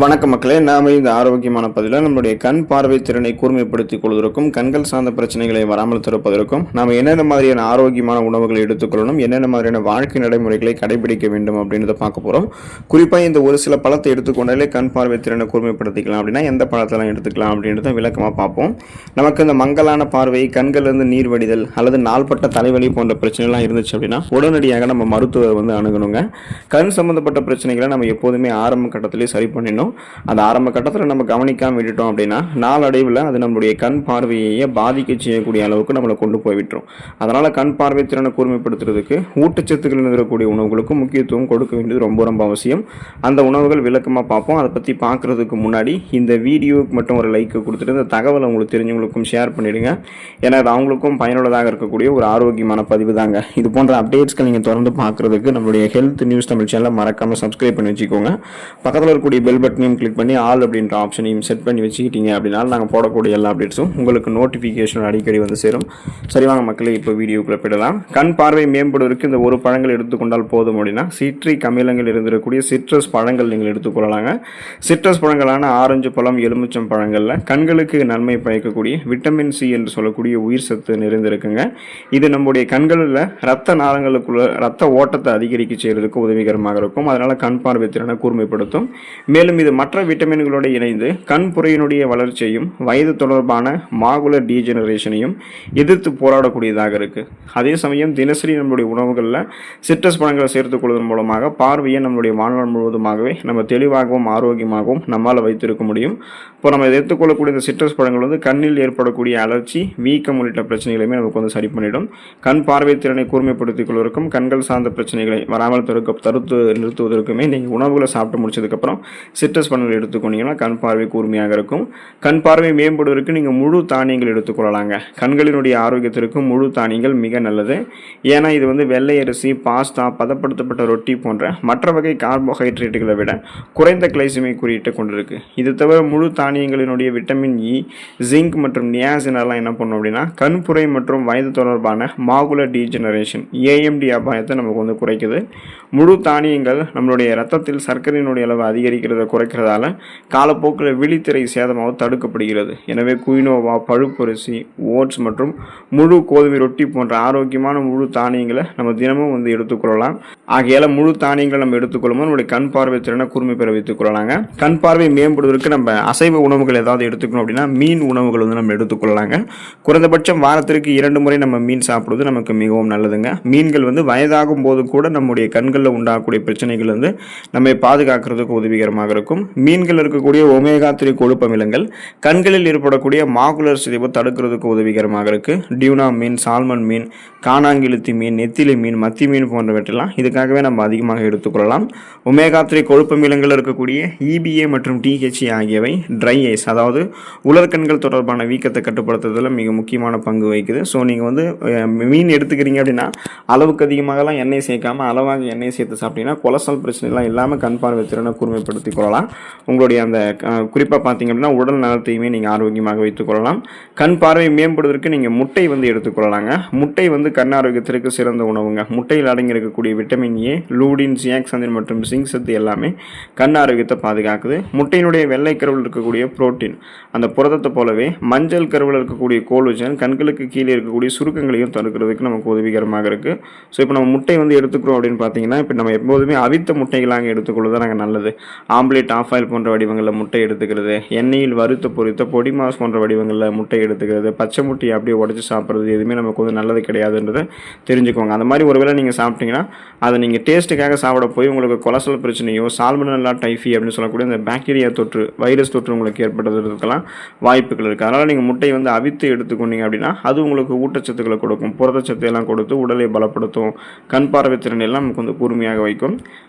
வணக்க மக்களே, நாம இந்த ஆரோக்கியமான பதில நம்முடைய கண் பார்வை திறனை கூர்மைப்படுத்திக் கொள்வதற்கும் கண்கள் சார்ந்த பிரச்சனைகளை வராமல் தடுப்பதற்கும் நாம என்னென்ன மாதிரியான ஆரோக்கியமான உணவுகளை எடுத்துக்கொள்ளணும், என்னென்ன மாதிரியான வாழ்க்கை நடைமுறைகளை கடைபிடிக்க வேண்டும் அப்படின்றத பார்க்க போறோம். குறிப்பா இந்த ஒரு சில பழத்தை எடுத்துக்கொண்டாலே கண் பார்வை திறனை கூர்மைப்படுத்திக்கலாம் அப்படின்னா எந்த பழத்தெல்லாம் எடுத்துக்கலாம் அப்படின்றத விளக்கமா பார்ப்போம். நமக்கு இந்த மங்கலான பார்வை, கண்கள் இருந்து நீர் வடிதல் அல்லது நாள்பட்ட தலைவலி போன்ற பிரச்சனைலாம் இருந்துச்சு அப்படின்னா உடனடியாக நம்ம மருத்துவர் அணுகணுங்க. கண் சம்பந்தப்பட்ட பிரச்சனைகளை நம்ம எப்போதுமே ஆரம்ப கட்டத்திலே சரி பண்ணிடணும். அந்த ஆரம்ப கட்டத்தில் நம்ம கவனிக்காம விட்டுட்டோம் அப்படின்னா நாளடைவில் அது நம்மளுடைய கண் பார்வையை பாதிக்க செய்யக்கூடிய அளவுக்கு நம்மளை கொண்டு போய் விட்டுரும். அதனால கண் பார்வை திறனை கூர்மைப்படுத்துறதுக்கு ஊட்டச்சத்துக்கள் இருக்கக்கூடிய உணவுகளுக்கும் முக்கியத்துவம் கொடுக்க வேண்டியது ரொம்ப ரொம்ப அவசியம். அந்த உணவுகள் விளக்கமாக பார்ப்போம். அதை பற்றி பார்க்கறதுக்கு முன்னாடி இந்த வீடியோவுக்கு மட்டும் ஒரு லைக் கொடுத்துட்டு இந்த தகவலை உங்களுக்கு தெரிஞ்சவங்களுக்கும் ஷேர் பண்ணிடுங்க. ஏன்னா அது அவங்களுக்கும் பயனுள்ளதாக இருக்கக்கூடிய ஒரு ஆரோக்கியமான பதிவு தாங்க. இது போன்ற அப்டேட்ஸ்கள் நீங்கள் தொடர்ந்து பார்க்கறதுக்கு நம்மளுடைய ஹெல்த் நியூஸ் தமிழ் சேனலை மறக்காமல் சப்ஸ்கிரைப் பண்ணி வச்சுக்கோங்க. பக்கத்தில் இருக்கக்கூடிய பெல் பட்டனையும் கிளிக் பண்ணி ஆல் அப்படின்ற ஆப்ஷனையும் செட் பண்ணி வச்சுக்கிட்டீங்க அப்படின்னா நாங்கள் போடக்கூடிய எல்லா அப்டேட்ஸும் உங்களுக்கு நோட்டிஃபிகேஷன் அடிக்கடி சேரும். சரி வாங்க மக்களே, இப்போ வீடியோக்குள்ள போயிடலாம். கண் பார்வை மேம்படுவதற்கு இந்த ஒரு பழங்கள் எடுத்துக்கொண்டால் போதும் அப்படின்னா சிட்ரிக் அமிலங்கள் இருந்திருக்கக்கூடிய சிட்ரஸ் பழங்கள் நீங்கள் எடுத்துக்கொள்ளலாங்க. சிட்ரஸ் பழங்களான ஆரஞ்சு பழம், எலுமிச்சம் பழங்களில் கண்களுக்கு நன்மை பயக்கக்கூடிய விட்டமின் சி என்று சொல்லக்கூடிய உயிர் சத்து நிறைந்திருக்குங்க. இது நம்முடைய கண்களில் ரத்த நாளங்களுக்குள்ள ரத்த ஓட்டத்தை அதிகரிக்க செய்யறதுக்கு உதவிகரமாக இருக்கும். அதனால கண் பார்வை திறனை கூர்மைப்படுத்தும். மேலும் இது மற்ற விட்டமின்களோடு இணைந்து கண் புரையினுடைய வளர்ச்சியையும் வயது தொடர்பான மாகுலர் டீஜெனரேஷனையும் எதிர்த்து போராடக்கூடியதாக இருக்கு. அதே சமயம் தினசரி நம்மளுடைய உணவுகளில் சிட்ரஸ் பழங்களை சேர்த்துக் கொள்வதன் மூலமாக பார்வையை நம்மளுடைய வாழ்நாள் முழுவதுமாகவே நம்ம தெளிவாகவும் ஆரோக்கியமாகவும் நம்மால் வைத்திருக்க முடியும். இப்போ நம்ம எடுத்துக்கொள்ளக்கூடிய இந்த சிட்ரஸ் பழங்கள் கண்ணில் ஏற்படக்கூடிய அலர்ச்சி, வீக்கம் உள்ளிட்ட பிரச்சனைகளையுமே நமக்கு சரி பண்ணிடும். கண் பார்வை திறனை கூர்மைப்படுத்திக் கொள்வதற்கும் கண்கள் சார்ந்த பிரச்சனைகளை வராமல் தடுத்து நிறுத்துவதற்குமே நீங்கள் உணவுகளை சாப்பிட்டு முடிச்சதுக்கப்புறம் சிட்ரஸ் பழங்கள் எடுத்துக்கொண்டீங்கன்னா கண் பார்வை கூர்மையாக இருக்கும். கண் பார்வை மேம்படுவதற்கு நீங்கள் முழு தானியங்கள் எடுத்துக்கொள்ளலாங்க. கண்களினுடைய ஆரோக்கியத்திற்கு முழு தானியங்கள் மிக நல்லது. ஏன்னா இது வெள்ளை அரிசி, பாஸ்தா, பதப்படுத்தப்பட்ட ரொட்டி போன்ற மற்ற வகை கார்போஹைட்ரேட்டுகளை விட குறைந்த கிளைசிமிக் குறியீட்டை கொண்டிருக்கு. இது தவிர முழு தானியங்களினுடைய விட்டமின் இ, ஜிங்க் மற்றும் நியாசின் எல்லாம் என்ன பண்ணும் அப்படின்னா கண்புரை மற்றும் வயது தொடர்பான மாகுலர் டீஜெனரேஷன் ஏஎம்டி அபாயத்தை நமக்கு குறைக்குது. முழு தானியங்கள் நம்மளுடைய ரத்தத்தில் சர்க்கரையினுடைய அளவு அதிகரிக்கிறத குறைக்கிறதால காலப்போக்கில் விழித்திரை சேதமாக தடுக்கப்படுகிறது. எனவே குயினோவா, பழுப்பரிசி, ஓட்ஸ் மற்றும் முழு கோதுமை ரொட்டி போன்ற ஆரோக்கியமான முழு தானியங்களை நம்ம தினமும் எடுத்துக்கொள்ளலாம். ஆகையால முழு தானியங்களை நம்ம எடுத்துக்கொள்ளும் நம்மளுடைய கண் பார்வை திறனை கூர்மை பெற வைத்துக் கொள்ளலாங்க. கண் பார்வை மேம்படுவதற்கு நம்ம அசைவ உணவுகள் ஏதாவது எடுத்துக்கணும் அப்படின்னா மீன் உணவுகள் நம்ம எடுத்துக்கொள்ளலாங்க. குறைந்தபட்சம் வாரத்திற்கு 2 முறை நம்ம மீன் சாப்பிடுவது நமக்கு மிகவும் நல்லதுங்க. மீன்கள் வயதாகும் போது கூட நம்முடைய கண்களில் உண்டாகக்கூடிய பிரச்சனைகள் நம்மை பாதுகாக்கிறதுக்கு உதவிகரமாக இருக்கும். மீன்கள் இருக்கக்கூடிய ஒமேகா 3 கொழுப்பு அமிலங்கள் கண்களில் ஏற்படக்கூடிய மாகுலர் சிதைவு தடுக்கிறதுக்கு உதவிகரமாக இருக்கு. டியூனா மீன், சால்மன் மீன், காணாங்கிழுத்தி மீன், நெத்திலி மீன், மத்தி மீன் போன்றவற்றெல்லாம் இதுக்காகவே நம்ம அதிகமாக எடுத்துக்கொள்ளலாம். ஒமேகா 3 கொழுப்பு அமிலங்கள் இருக்கக்கூடிய இபிஏ மற்றும் டிஹெச்ஏ ஆகியவை ட்ரை ஐஸ், அதாவது உலர்கண்கள் தொடர்பான வீக்கத்தை கட்டுப்படுத்துறதுல மிக முக்கியமான பங்கு வகிக்குது. ஸோ நீங்கள் மீன் எடுத்துக்கிறீங்க அப்படின்னா அளவுக்கு அதிகமாகலாம் எண்ணெய் சேர்க்காம அளவாக எண்ணெய் சேர்த்து சாப்பிட்டீங்கன்னா கொலஸ்ட்ரால் பிரச்சனைலாம் இல்லாமல் கண் பார்வை திறனை கூர்மைப்படுத்திக் கொள்ளலாம். உங்களுடைய அந்த குறிப்பாக பார்த்தீங்க அப்படின்னா உடல் நலத்தையுமே நீங்கள் ஆரோக்கியமாக வைத்துக் கொள்ளலாம். கண் பார்வை மேம்படுவதற்கு நீங்கள் முட்டை எடுத்துக்கொள்ளலாங்க. முட்டை கண் ஆரோக்கியத்திற்கு சிறந்த உணவுங்க. முட்டையில் அடங்கி இருக்கக்கூடிய விட்டமின் ஏ, லூடின், சியாக்சந்தின் மற்றும் சிங்க் சத்து எல்லாமே கண் ஆரோக்கியத்தை பாதுகாக்குது. முட்டையினுடைய வெள்ளை கருவில் இருக்கக்கூடிய புரோட்டீன் அந்த புரதத்தை போலவே மஞ்சள் கருவில் இருக்கக்கூடிய கோலோஜன் கண்களுக்கு கீழே இருக்கக்கூடிய சுருக்கங்களையும் தடுக்கிறதுக்கு நமக்கு உதவிகரமாக இருக்குது. ஸோ இப்போ நம்ம முட்டை எடுத்துக்கிறோம் அப்படின்னு பார்த்தீங்கன்னா இப்போ நம்ம எப்போதுமே அவித்த முட்டைகளாக எடுத்துக்கொள்வது நாங்கள் நல்லது. ஆம்லேட், ஆஃப் ஆயில் போன்ற வடிவங்களில் முட்டை எடுத்துக்கிறது, எண்ணெயில் வறுத்த பொரித்த பொடி மாஸ் போன்ற வடிவங்களில் முட்டை எடுத்துக்கிறது, பச்சை முட்டையை அப்படியே உடச்சி சாப்பிட்றது எதுவுமே நமக்கு நல்லது கிடையாதுன்றதை தெரிஞ்சுக்கோங்க. அந்த மாதிரி ஒருவேளை நீங்கள் சாப்பிட்டீங்கன்னா அதை நீங்கள் டேஸ்ட்டுக்காக சாப்பிட போய் உங்களுக்கு கொலஸ்ட்ரால் பிரச்சனையோ, சால்மனல்லா டைஃபி அப்படின்னு சொல்லக்கூடிய இந்த பாக்டீரியா தொற்று, வைரஸ் தொற்று உங்களுக்கு ஏற்படுறதுக்கெல்லாம் வாய்ப்புகள் இருக்குது. அதனால் நீங்கள் முட்டை அவித்து எடுத்துக்கொண்டீங்க அப்படின்னா அது உங்களுக்கு ஊட்டச்சத்துக்களை கொடுக்கும், புரதச்சத்தை எல்லாம் கொடுத்து உடலை பலப்படுத்தும், கண் பார்வை திறன் எல்லாம் நமக்கு கூர்மையாக வைக்கும்.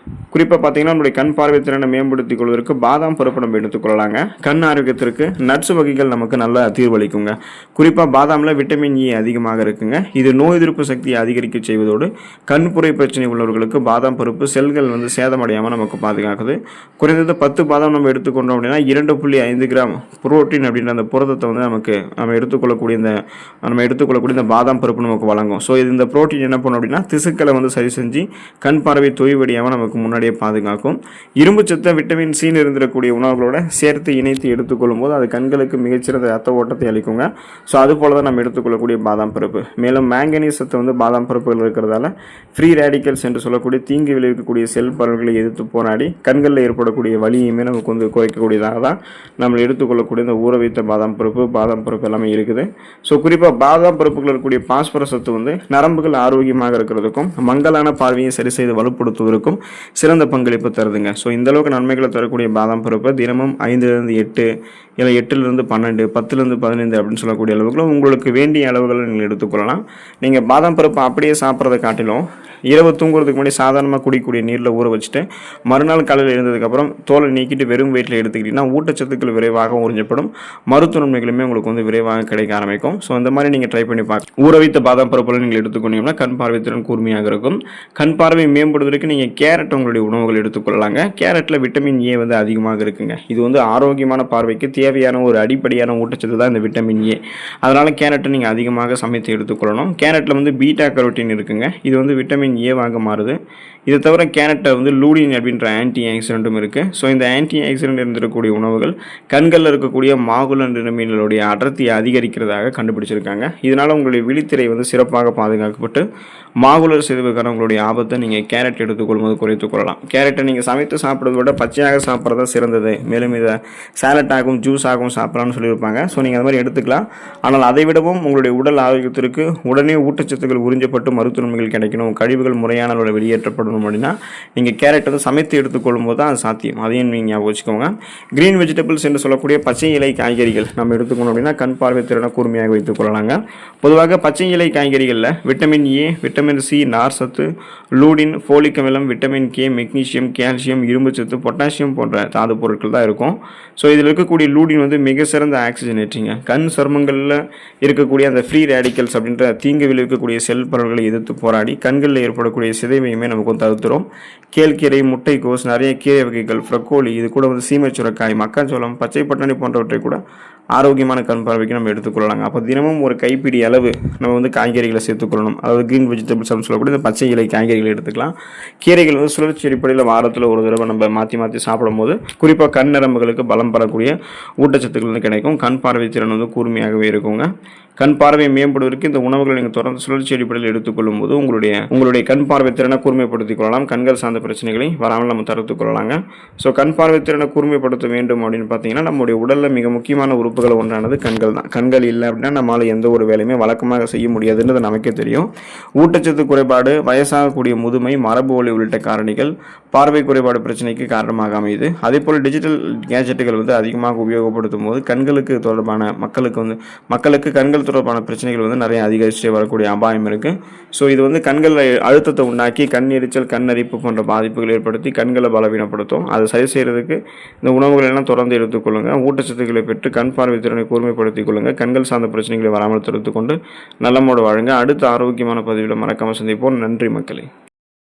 குறிப்பாக பார்த்தீங்கன்னா நம்மளுடைய கண் பார்வை திறனை மேம்படுத்திக் கொள்வதற்கு பாதாம் பருப்பு நம்ம எடுத்துக்கொள்ளலாங்க. கண் ஆரோக்கியத்திற்கு நட்ஸ் வகைகள் நமக்கு நல்ல தீர்வளிக்குங்க. குறிப்பாக பாதாமில் விட்டமின் இ அதிகமாக இருக்குங்க. இது நோய் எதிர்ப்பு சக்தியை அதிகரிக்க செய்வதோடு கண்புரை பிரச்சனை உள்ளவர்கள் உணவுகளுக்கு பாதாம் பருப்பு செல்கள் வந்து சேதமடையாமல் நமக்கு பாதுகாக்குது. குறைந்தது 10 பாதாம் நம்ம எடுத்துக்கொண்டோம் அப்படின்னா 2.5 கிராம் புரோட்டீன் அப்படின்ற அந்த புரதத்தை வந்து நம்ம எடுத்துக்கொள்ளக்கூடிய இந்த பாதாம் பருப்பு நமக்கு வழங்கும். ஸோ இந்த புரோட்டீன் என்ன பண்ணும் அப்படின்னா திசுக்களை வந்து சரி செஞ்சு கண் பார்வை தொய்வடையாமல் நமக்கு முன்னாடியே பாதுகாக்கும். இரும்பு சத்தை விட்டமின் சின்னு இருந்திருக்கக்கூடிய உணவுகளோட சேர்த்து இணைத்து எடுத்துக்கொள்ளும் போது அது கண்களுக்கு மிகச்சிறந்த ரத்த ஓட்டத்தை அளிக்குங்க. ஸோ அது போல தான் நம்ம எடுத்துக்கொள்ளக்கூடிய பாதாம் பருப்பு. மேலும் மேங்கனீஸ் சத்து வந்து பாதாம் பருப்புகள் இருக்கிறதால ஃப்ரீ ரேடிக்கல்ஸ் என்று சொல்லக்கூடிய தீங்கு விளைவிக்கக்கூடிய செல் பரவல்களை எதிர்த்து போராடி கண்களில் ஏற்படக்கூடிய வலியுமே நமக்கு வந்து குறைக்கக்கூடியதாக தான் நம்ம எடுத்துக்கொள்ளக்கூடிய இந்த ஊற வைத்த பாதாம் பருப்பு எல்லாமே இருக்குது. ஸோ குறிப்பாக பாதாம் பருப்புகள் இருக்கக்கூடிய பாஸ்பரஸ் சத்து வந்து நரம்புகள் ஆரோக்கியமாக இருக்கிறதுக்கும் மங்கலான பார்வையை சரி செய்து வலுப்படுத்துவதற்கும் சிறந்த பங்களிப்பு தருதுங்க. ஸோ இந்த அளவுக்கு நன்மைகளை தரக்கூடிய பாதாம் பருப்பை தினமும் 5லிருந்து 8 இல்லை 8லிருந்து 12 10லிருந்து 15 அப்படின்னு சொல்லக்கூடிய அளவுகளும் உங்களுக்கு வேண்டிய அளவுகளை நீங்கள் எடுத்துக்கொள்ளலாம். நீங்கள் பாதாம் பருப்பு அப்படியே சாப்பிட்றதை காட்டிலும் இரவு தூங்குறதுக்கு முன்னாடி சாதாரணமாக குடிக்கக்கூடிய நீரில் ஊற வச்சுட்டு மறுநாள் காலையில் எழுந்ததுக்கப்புறம் தோலை நீக்கிட்டு வெறும் வயிற்றில் எடுத்துக்கிட்டிங்கன்னா ஊட்டச்சத்துக்கள் விரைவாக உறிஞ்சப்படும், மருத்துவ நன்மைகளுமே உங்களுக்கு வந்து விரைவாக கிடைக்க ஆரம்பிக்கும். ஸோ அந்த மாதிரி நீங்கள் ட்ரை பண்ணி பார்க்க ஊற வைத்த பாதாம் பருப்புகளை நீங்கள் எடுத்துக்கொண்டீங்கன்னா கண் பார்வை திறன் கூர்மையாக இருக்கும். கண் பார்வை மேம்படுவதற்கு நீங்கள் கேரட் உங்களுடைய உணவுகள் எடுத்துக்கொள்ளலாங்க. கேரட்டில் விட்டமின் ஏ வந்து அதிகமாக இருக்குங்க. இது வந்து ஆரோக்கியமான பார்வைக்கு தேவையான ஒரு அடிப்படையான ஊட்டச்சத்து தான் இந்த விட்டமின் ஏ. அதனால் கேரட்டை நீங்கள் அதிகமாக சமைத்து எடுத்துக்கொள்ளணும். கேரட்டில் வந்து பீட்டா கரோட்டின் இருக்குங்க. இது வந்து விட்டமின் ஏவாக மாறுது. இதை தவிர கேரட்டை வந்து லூடின் அப்படின்ற ஆன்டி ஆக்சிடென்ட்டும் இருக்குது. ஸோ இந்த ஆன்டி ஆக்சிடென்ட் இருந்திருக்கக்கூடிய உணவுகள் கண்களில் இருக்கக்கூடிய மாகுலர் நிறமிகளுடைய அடர்த்தியை அதிகரிக்கிறதாக கண்டுபிடிச்சிருக்காங்க. இதனால் உங்களுடைய விழித்திரை வந்து சிறப்பாக பாதுகாக்கப்பட்டு மாகுலர் சிதைவுக்கான உங்களுடைய ஆபத்தை நீங்கள் கேரட் எடுத்துக்கொள்ளும்போது குறைத்துக் கொள்ளலாம். கேரட்டை நீங்கள் சமைத்து சாப்பிட்றத விட பச்சையாக சாப்பிட்றது தான் சிறந்தது. மேலும் இதை சாலட்டாகவும் ஜூஸாகவும் சாப்பிட்லான்னு சொல்லியிருப்பாங்க. ஸோ நீங்கள் அது மாதிரி எடுத்துக்கலாம். ஆனால் அதை விடவும் உங்களுடைய உடல் ஆரோக்கியத்திற்கு உடனே ஊட்டச்சத்துக்கள் உறிஞ்சப்பட்டு மருத்துவ நன்மைகள் கிடைக்கணும், கழிவுகள் முறையான அளவில் வெளியேற்றப்படணும் அப்படின்னா நீங்கள் கேரட் வந்து சமைத்து எடுத்துக்கொள்ளும் போது தான் அது சாத்தியம். அதையும் நீங்கள் ஞாபகம் வச்சுக்கோங்க. கிரீன் வெஜிடபிள்ஸ் என்று சொல்லக்கூடிய பச்சை இலை காய்கறிகள் நம்ம எடுத்துக்கணும் அப்படின்னா கண் பார்வை திறனை கூர்மையாக வைத்துக் கொள்ளலாங்க. பொதுவாக பச்சை இலை காய்கறிகளில் விட்டமின் ஏ, விட்டமின் சி, நார் சத்து, லூடின், ஃபோலிக் அமிலம், விட்டமின் கே, மெக்னீசியம், கால்சியம், இரும்பு சத்து, பொட்டாசியம் போன்ற தாது பொருட்கள் தான் இருக்கும். ஸோ இதில் இருக்கக்கூடிய லூடின் வந்து மிக சிறந்த ஆக்சிஜனேற்றிங்க. கண் சருமங்களில் இருக்கக்கூடிய அந்த ஃப்ரீ ரேடிக்கல்ஸ் அப்படின்ற தீங்கு விளைவிக்கக்கூடிய செல் பரவல்களை எதிர்த்து போராடி கண்களில் ஏற்படக்கூடிய சிதைவையுமே நமக்கு வந்து தடுத்துரும். கேழ்கீரை, முட்டைக்கோஸ், நிறைய கீரை வகைகள், ஃப்ரக்கோலி, இது கூட வந்து சீமை சுரக்காய், மக்காச்சோளம், பச்சை பட்டாணி போன்றவற்றை கூட ஆரோக்கியமான கண் பார்வைக்கு நம்ம எடுத்துக்கொள்ளலாங்க. அப்போ தினமும் ஒரு கைப்பிடி அளவு நம்ம வந்து காய்கறிகளை சேர்த்துக்கொள்ளணும். அதாவது கிரீன் வெஜிடபிள்ஸ் அப்படின்னு சொல்லக்கூடிய இந்த பச்சை இலை காய்கறிகளை எடுத்துக்கலாம். கீரைகள் வந்து சுழற்சி அடிப்படையில் வாரத்தில் ஒரு தடவை நம்ம மாற்றி சாப்பிடும் போது குறிப்பாக கண் நரம்புகளுக்கு பலம் பெறக்கூடிய ஊட்டச்சத்துக்கள் வந்து கிடைக்கும். கண் பார்வை திறன் வந்து கூர்மையாகவே இருக்குங்க. கண் பார்வை மேம்படுவதற்கு இந்த உணவுகளை நீங்கள் தொடர்ந்து சுழற்சி அடிப்படையில் எடுத்துக்கொள்ளும் போது உங்களுடைய கண் பார்வை திறனை கூர்மைப்படுத்திக் கொள்ளலாம். கண்கள் சார்ந்த பிரச்சனைகளை வராமல் நம்ம தடுத்துக் கொள்ளலாங்க. ஸோ கண் பார்வை திறனை கூர்மைப்படுத்த வேண்டும் அப்படின்னு பார்த்தீங்கன்னா நம்முடைய உடலில் மிக முக்கியமான உறுப்புகள் ஒன்றானது கண்கள் தான். கண்கள் இல்லை அப்படின்னா நம்மளால் எந்த ஒரு வேலையுமே வழக்கமாக செய்ய முடியாதுன்றது நமக்கே தெரியும். ஊட்டச்சத்து குறைபாடு, வயசாகக்கூடிய முதுமை, மரபு ஒளி உள்ளிட்ட காரணிகள் பார்வை குறைபாடு பிரச்சனைக்கு காரணமாக அமையுது. அதே போல் டிஜிட்டல் கேஜெட்டுகள் வந்து அதிகமாக உபயோகப்படுத்தும் போது மக்களுக்கு கண்கள் தொடர்பான பிரச்சனைகள் வந்து நிறைய அதிகரிச்சுட்டே வரக்கூடிய அபாயம் இருக்குது. ஸோ இது வந்து கண்களில் அழுத்தத்தை உண்டாக்கி கண் எரிச்சல், கண் அரிப்பு போன்ற பாதிப்புகள் ஏற்படுத்தி கண்களை பலவீனப்படுத்தும். அதை சரி செய்கிறதுக்கு இந்த உணவுகள் எல்லாம் தொடர்ந்து எடுத்துக்கொள்ளுங்கள். ஊட்டச்சத்துக்களை பெற்று கண் பார்வை திறனை கூர்மைப்படுத்திக் கொள்ளுங்கள். கண்கள் சார்ந்த பிரச்சனைகளை வராமல் தடுத்துக்கொண்டு நலமோடு வாழுங்க. அடுத்த ஆரோக்கியமான பதிவில் மறக்காமல் சந்திப்போம். நன்றி மக்களே.